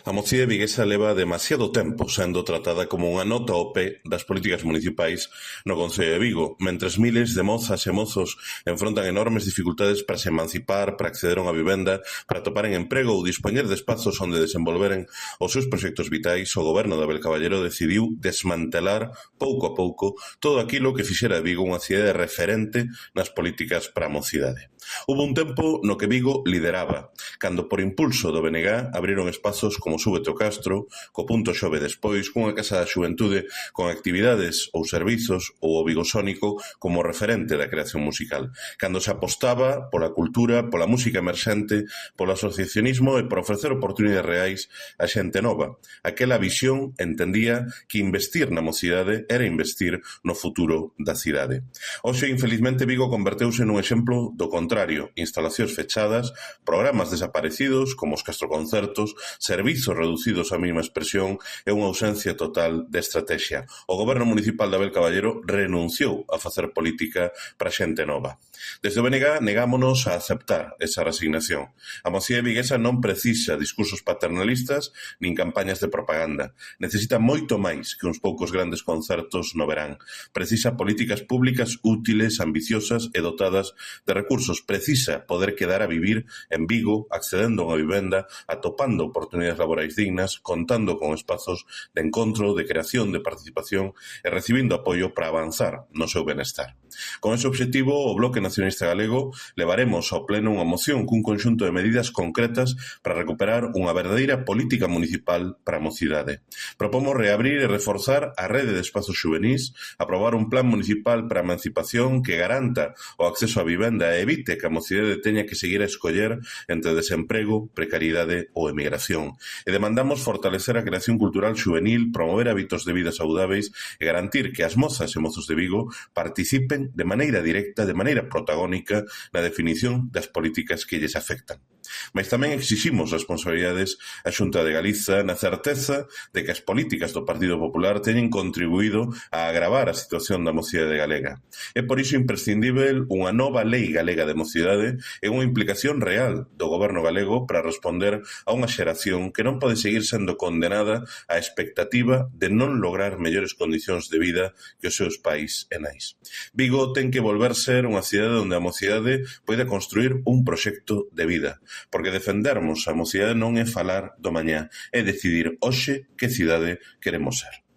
A mocidade viguesa leva demasiado tempo sendo tratada como unha nota ao pé das políticas municipais no Concello de Vigo, mentres miles de mozas e mozos enfrontan enormes dificultades para se emancipar, para acceder a unha vivenda, para atoparen emprego ou dispoñer de espazos onde desenvolveren os seus proxectos vitais. O goberno de Abel Caballero decidiu desmantelar pouco a pouco todo aquilo que fixera Vigo unha cidade referente nas políticas para a mocidade. Hubo un tempo no que Vigo lideraba, cando por impulso do BNG abriron espazos como Súbete ao Castro, co Punto Xove despois, cunha casa da xuventude con actividades ou servizos, ou o Vigo Sónico como referente da creación musical, cando se apostaba pola cultura, pola música emerxente, polo asociacionismo e por ofrecer oportunidades reais a xente nova. Aquela visión entendía que investir na mocidade era investir no futuro da cidade. Hoxe, infelizmente, Vigo converteuse nun exemplo do contrario: instalacións fechadas, programas desaparecidos como os castroconcertos, servizos reducidos á mínima expresión e unha ausencia total de estrategia. O goberno municipal de Abel Caballero renunciou a facer política para xente nova. Desde o BNG negámonos a aceptar esa resignación. A mocidade viguesa non precisa discursos paternalistas nin campañas de propaganda. Necesita moito máis que uns poucos grandes concertos no verán. Precisa políticas públicas útiles, ambiciosas e dotadas de recursos. Precisa poder quedar a vivir en Vigo, accedendo a unha vivenda, atopando oportunidades laborais dignas, contando con espazos de encontro, de creación, de participación e recibindo apoio para avanzar no seu benestar. Con ese obxectivo, o Bloque Nacionalista Galego levaremos ao pleno unha moción cun conxunto de medidas concretas para recuperar unha verdadeira política municipal para a mocidade. Propomos reabrir e reforzar a rede de espazos xuvenís, aprobar un plan municipal para a emancipación que garanta o acceso á vivenda e evite que a mocidade teña que seguir a escoller entre desemprego, precariedade ou emigración. E demandamos fortalecer a creación cultural xuvenil, promover hábitos de vida saudáveis e garantir que as mozas e mozos de Vigo participen de maneira directa, de maneira protagónica na definición das políticas que lles afectan. Mais tamén exiximos responsabilidades á Xunta de Galiza na certeza de que as políticas do Partido Popular teñen contribuído a agravar a situación da mocidade galega. É por iso imprescindível unha nova lei galega de mocidade e unha implicación real do goberno galego para responder a unha xeración que non pode seguir sendo condenada á expectativa de non lograr mellores condicións de vida que os seus pais e nais. Vigo ten que volver ser unha cidade onde a mocidade poida construir un proxecto de vida, porque defendermos a mocidade non é falar do mañá, é decidir hoxe que cidade queremos ser.